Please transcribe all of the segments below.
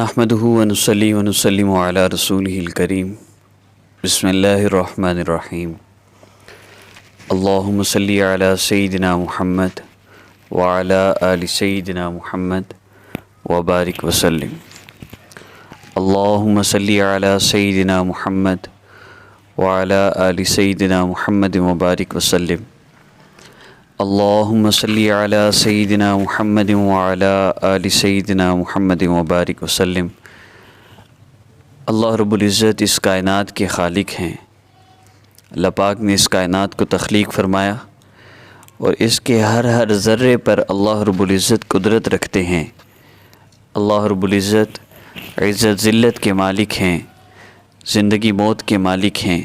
نحمدہ ونصلی ونسلم علی رسولہ الکریم بسم اللہ الرحمن الرحیم اللہم صلی علی سیدنا محمد وعلی آل سیدنا محمد وبارک وسلم اللہم صلی علی سیدنا محمد وعلی آل سیدنا محمد وبارک وسلم اللہم صلی علی سیدنا محمد وعلی آل سیدنا محمد وبارک وسلم۔ اللہ رب العزت اس کائنات کے خالق ہیں۔ اللہ پاک نے اس کائنات کو تخلیق فرمایا اور اس کے ہر ذرے پر اللہ رب العزت قدرت رکھتے ہیں۔ اللہ رب العزت عزت ذلت کے مالک ہیں، زندگی موت کے مالک ہیں،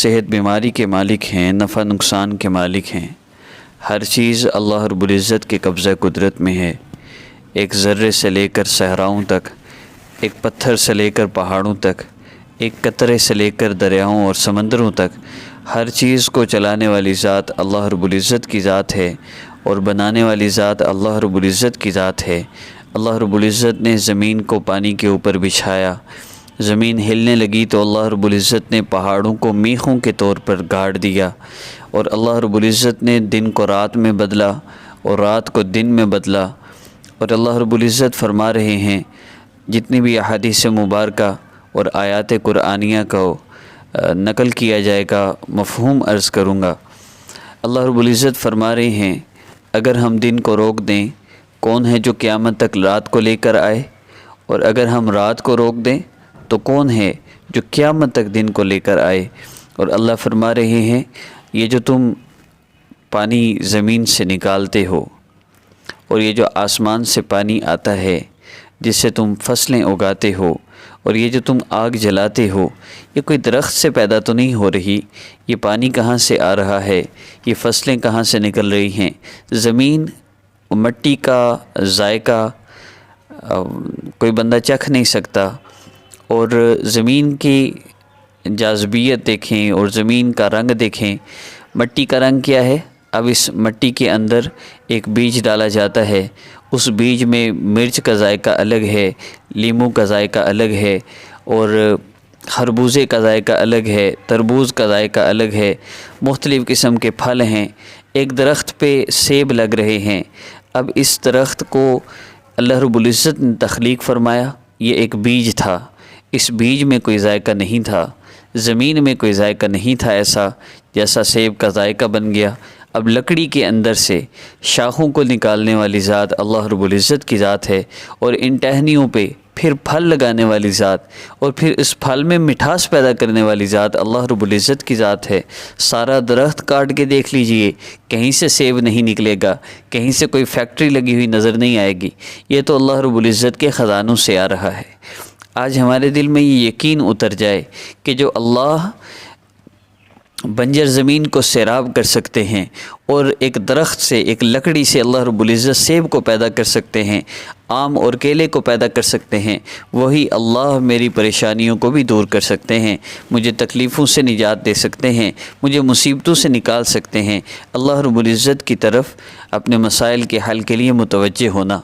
صحت بیماری کے مالک ہیں، نفع نقصان کے مالک ہیں۔ ہر چیز اللہ رب العزت کے قبضہ قدرت میں ہے۔ ایک ذرے سے لے کر صحراؤں تک، ایک پتھر سے لے کر پہاڑوں تک، ایک قطرے سے لے کر دریاؤں اور سمندروں تک، ہر چیز کو چلانے والی ذات اللہ رب العزت کی ذات ہے اور بنانے والی ذات اللہ رب العزت کی ذات ہے۔ اللہ رب العزت نے زمین کو پانی کے اوپر بچھایا، زمین ہلنے لگی تو اللہ رب العزت نے پہاڑوں کو میخوں کے طور پر گاڑ دیا، اور اللہ رب العزت نے دن کو رات میں بدلا اور رات کو دن میں بدلا۔ اور اللہ رب العزت فرما رہے ہیں، جتنی بھی احادیث مبارکہ اور آیات قرآنیہ کو نقل کیا جائے گا، مفہوم عرض کروں گا۔ اللہ رب العزت فرما رہے ہیں، اگر ہم دن کو روک دیں، کون ہے جو قیامت تک رات کو لے کر آئے؟ اور اگر ہم رات کو روک دیں تو کون ہے جو قیامت تک دن کو لے کر آئے؟ اور اللہ فرما رہے ہیں، یہ جو تم پانی زمین سے نکالتے ہو اور یہ جو آسمان سے پانی آتا ہے جس سے تم فصلیں اگاتے ہو، اور یہ جو تم آگ جلاتے ہو، یہ کوئی درخت سے پیدا تو نہیں ہو رہی، یہ پانی کہاں سے آ رہا ہے، یہ فصلیں کہاں سے نکل رہی ہیں؟ زمین مٹی کا ذائقہ کوئی بندہ چکھ نہیں سکتا، اور زمین کی جاذبیت دیکھیں اور زمین کا رنگ دیکھیں۔ مٹی کا رنگ کیا ہے؟ اب اس مٹی کے اندر ایک بیج ڈالا جاتا ہے، اس بیج میں مرچ کا ذائقہ الگ ہے، لیموں کا ذائقہ الگ ہے، اور خربوزے کا ذائقہ الگ ہے، تربوز کا ذائقہ الگ ہے، مختلف قسم کے پھل ہیں۔ ایک درخت پہ سیب لگ رہے ہیں۔ اب اس درخت کو اللہ رب العزت نے تخلیق فرمایا، یہ ایک بیج تھا، اس بیج میں کوئی ذائقہ نہیں تھا، زمین میں کوئی ذائقہ نہیں تھا ایسا جیسا سیب کا ذائقہ بن گیا۔ اب لکڑی کے اندر سے شاخوں کو نکالنے والی ذات اللہ رب العزت کی ذات ہے، اور ان ٹہنیوں پہ پھر پھل لگانے والی ذات، اور پھر اس پھل میں مٹھاس پیدا کرنے والی ذات اللہ رب العزت کی ذات ہے۔ سارا درخت کاٹ کے دیکھ لیجئے، کہیں سے سیب نہیں نکلے گا، کہیں سے کوئی فیکٹری لگی ہوئی نظر نہیں آئے گی، یہ تو اللہ رب العزت کے خزانوں سے آ رہا ہے۔ آج ہمارے دل میں یہ یقین اتر جائے کہ جو اللہ بنجر زمین کو سیراب کر سکتے ہیں، اور ایک درخت سے، ایک لکڑی سے اللہ رب العزت سیب کو پیدا کر سکتے ہیں، آم اور کیلے کو پیدا کر سکتے ہیں، وہی اللہ میری پریشانیوں کو بھی دور کر سکتے ہیں، مجھے تکلیفوں سے نجات دے سکتے ہیں، مجھے مصیبتوں سے نکال سکتے ہیں۔ اللہ رب العزت کی طرف اپنے مسائل کے حل کے لیے متوجہ ہونا۔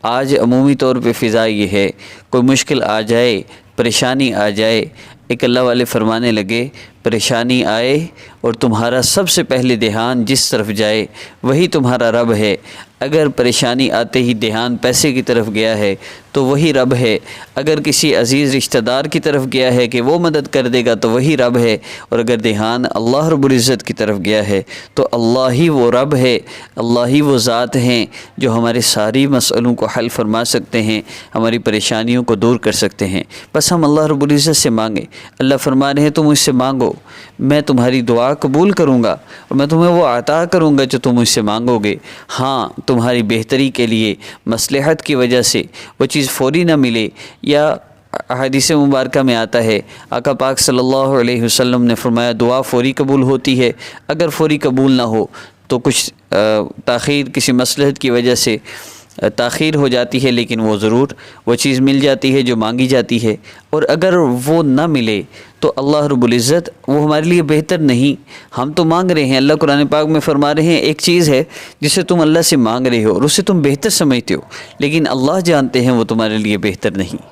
آج عمومی طور پہ فضا یہ ہے، کوئی مشکل آ جائے، پریشانی آ جائے، ایک اللہ والے فرمانے لگے، پریشانی آئے اور تمہارا سب سے پہلے دھیان جس طرف جائے وہی تمہارا رب ہے۔ اگر پریشانی آتے ہی دھیان پیسے کی طرف گیا ہے تو وہی رب ہے، اگر کسی عزیز رشتہ دار کی طرف گیا ہے کہ وہ مدد کر دے گا تو وہی رب ہے، اور اگر دھیان اللہ رب العزت کی طرف گیا ہے تو اللہ ہی وہ رب ہے، اللہ ہی وہ ذات ہیں جو ہمارے ساری مسئلوں کو حل فرما سکتے ہیں، ہماری پریشانیوں کو دور کر سکتے ہیں۔ بس ہم اللہ رب العزت سے مانگیں۔ اللہ فرما رہے ہیں، تم مجھ سے مانگو، میں تمہاری دعا قبول کروں گا اور میں تمہیں وہ عطا کروں گا جو تم مجھ سے مانگو گے۔ ہاں، تمہاری بہتری کے لیے، مصلحت کی وجہ سے وہ چیز فوری نہ ملے، یا احادیث مبارکہ میں آتا ہے، آقا پاک صلی اللہ علیہ وسلم نے فرمایا دعا فوری قبول ہوتی ہے، اگر فوری قبول نہ ہو تو کچھ تاخیر، کسی مصلحت کی وجہ سے تاخیر ہو جاتی ہے، لیکن وہ ضرور وہ چیز مل جاتی ہے جو مانگی جاتی ہے، اور اگر وہ نہ ملے تو اللہ رب العزت وہ ہمارے لیے بہتر نہیں. ہم تو مانگ رہے ہیں، اللہ قرآن پاک میں فرما رہے ہیں ایک چیز ہے جسے تم اللہ سے مانگ رہے ہو اور اسے تم بہتر سمجھتے ہو، لیکن اللہ جانتے ہیں وہ تمہارے لیے بہتر نہیں.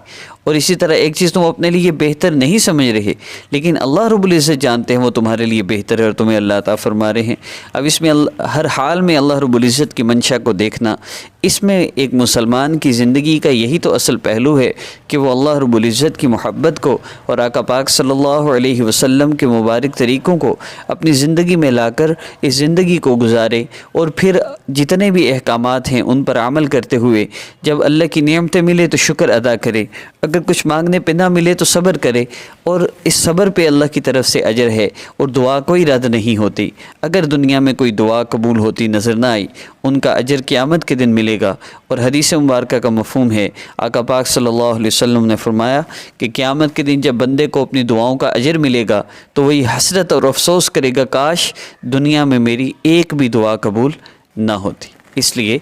اور اسی طرح ایک چیز تم اپنے لیے بہتر نہیں سمجھ رہے، لیکن اللہ رب العزت جانتے ہیں وہ تمہارے لیے بہتر ہے اور تمہیں اللہ عطا فرما رہے ہیں. اب اس میں ہر حال میں اللہ رب العزت کی منشا کو دیکھنا، اس میں ایک مسلمان کی زندگی کا یہی تو اصل پہلو ہے کہ وہ اللہ رب العزت کی محبت کو اور آقا پاک صلی اللہ علیہ وسلم کے مبارک طریقوں کو اپنی زندگی میں لا کر اس زندگی کو گزارے، اور پھر جتنے بھی احکامات ہیں ان پر عمل کرتے ہوئے جب اللہ کی نعمتیں ملے تو شکر ادا کرے، اگر کچھ مانگنے پہ نہ ملے تو صبر کرے، اور اس صبر پہ اللہ کی طرف سے اجر ہے اور دعا کوئی رد نہیں ہوتی. اگر دنیا میں کوئی دعا قبول ہوتی نظر نہ آئی، ان کا اجر قیامت کے دن ملے گا. اور حدیث مبارکہ کا مفہوم ہے، آقا پاک صلی اللہ علیہ وسلم نے فرمایا کہ قیامت کے دن جب بندے کو اپنی دعاؤں کا اجر ملے گا تو وہی حسرت اور افسوس کرے گا کاش دنیا میں میری ایک بھی دعا قبول نہ ہوتی. اس لیے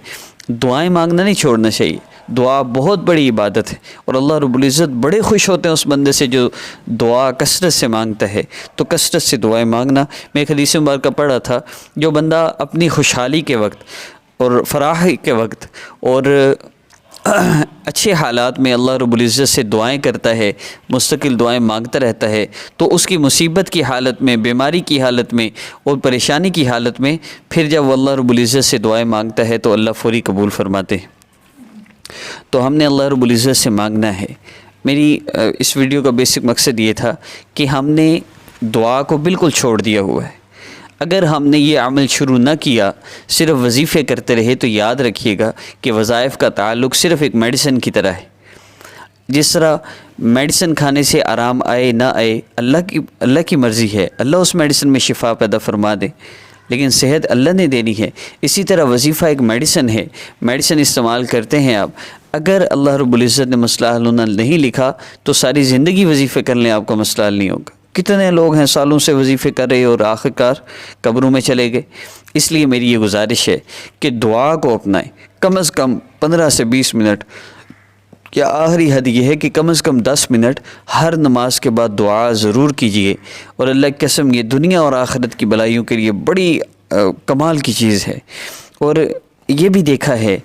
دعائیں مانگنا نہیں چھوڑنا چاہیے. دعا بہت بڑی عبادت ہے اور اللہ رب العزت بڑے خوش ہوتے ہیں اس بندے سے جو دعا کثرت سے مانگتا ہے. تو کثرت سے دعائیں مانگنا. میں ایک حدیث مبارکہ پڑھا تھا، جو بندہ اپنی خوشحالی کے وقت اور فراخی کے وقت اور اچھے حالات میں اللہ رب العزت سے دعائیں کرتا ہے، مستقل دعائیں مانگتا رہتا ہے، تو اس کی مصیبت کی حالت میں، بیماری کی حالت میں اور پریشانی کی حالت میں پھر جب وہ اللہ رب العزت سے دعائیں مانگتا ہے تو اللہ فوری قبول فرماتے ہیں. تو ہم نے اللہ رب العزت سے مانگنا ہے. میری اس ویڈیو کا بیسک مقصد یہ تھا کہ ہم نے دعا کو بالکل چھوڑ دیا ہوا ہے. اگر ہم نے یہ عمل شروع نہ کیا، صرف وظیفے کرتے رہے، تو یاد رکھیے گا کہ وظائف کا تعلق صرف ایک میڈیسن کی طرح ہے. جس طرح میڈیسن کھانے سے آرام آئے نہ آئے اللہ کی مرضی ہے، اللہ اس میڈیسن میں شفا پیدا فرما دے، لیکن صحت اللہ نے دینی ہے. اسی طرح وظیفہ ایک میڈیسن ہے. میڈیسن استعمال کرتے ہیں آپ، اگر اللہ رب العزت نے مسئلہ حل ہونا نہیں لکھا تو ساری زندگی وظیفے کر لیں، آپ کا مسئلہ حل نہیں ہوگا. کتنے لوگ ہیں سالوں سے وظیفے کر رہے اور آخرکار قبروں میں چلے گئے. اس لیے میری یہ گزارش ہے کہ دعا کو اپنائیں. کم از کم 15 سے 20 منٹ، یا آخری حد یہ ہے کہ کم از کم 10 منٹ ہر نماز کے بعد دعا ضرور کیجیے. اور اللہ کی قسم یہ دنیا اور آخرت کی بلائیوں کے لیے بڑی کمال کی چیز ہے. اور یہ بھی دیکھا ہے،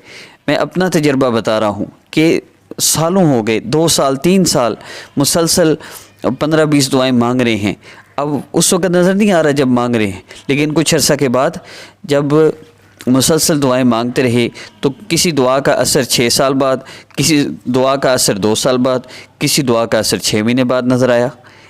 میں اپنا تجربہ بتا رہا ہوں کہ سالوں ہو گئے، 2 سال 3 سال مسلسل 15-20 دعائیں مانگ رہے ہیں. اب اس وقت نظر نہیں آ رہا جب مانگ رہے ہیں، لیکن کچھ عرصہ کے بعد جب مسلسل دعائیں مانگتے رہے تو کسی دعا کا اثر 6 سال بعد، کسی دعا کا اثر 2 سال بعد، کسی دعا کا اثر 6 مہینے بعد نظر آیا.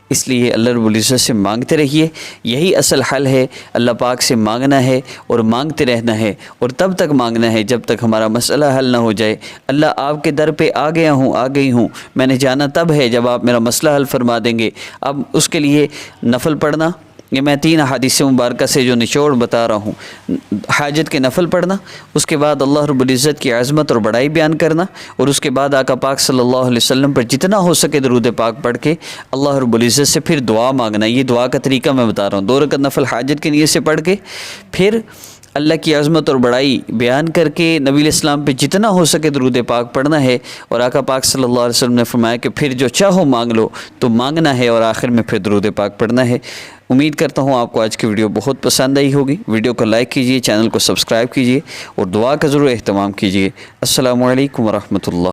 اس لیے اللہ رب العزت سے مانگتے رہیے، یہی اصل حل ہے. اللہ پاک سے مانگنا ہے اور مانگتے رہنا ہے، اور تب تک مانگنا ہے جب تک ہمارا مسئلہ حل نہ ہو جائے. اللہ آپ کے در پہ آ گیا ہوں، آ گئی ہوں، میں نے جانا تب ہے جب آپ میرا مسئلہ حل فرما دیں گے. اب اس کے لیے نفل پڑھنا، یہ میں 3 احادیث مبارکہ سے جو نچوڑ بتا رہا ہوں، حاجت کے نفل پڑھنا، اس کے بعد اللہ رب العزت کی عظمت اور بڑائی بیان کرنا، اور اس کے بعد آقا پاک صلی اللہ علیہ وسلم پر جتنا ہو سکے درود پاک پڑھ کے اللہ رب العزت سے پھر دعا مانگنا. یہ دعا کا طریقہ میں بتا رہا ہوں. 2 رکعت نفل حاجت کی نیت سے پڑھ کے پھر اللہ کی عظمت اور بڑائی بیان کر کے نبی علیہ السلام پہ جتنا ہو سکے درود پاک پڑھنا ہے. اور آقا پاک صلی اللہ علیہ وسلم نے فرمایا کہ پھر جو چاہو مانگ لو، تو مانگنا ہے اور آخر میں پھر درود پاک پڑھنا ہے. امید کرتا ہوں آپ کو آج کی ویڈیو بہت پسند آئی ہوگی. ویڈیو کو لائک کیجیے، چینل کو سبسکرائب کیجیے اور دعا کا ضرور اہتمام کیجیے. السلام علیکم ورحمۃ اللہ.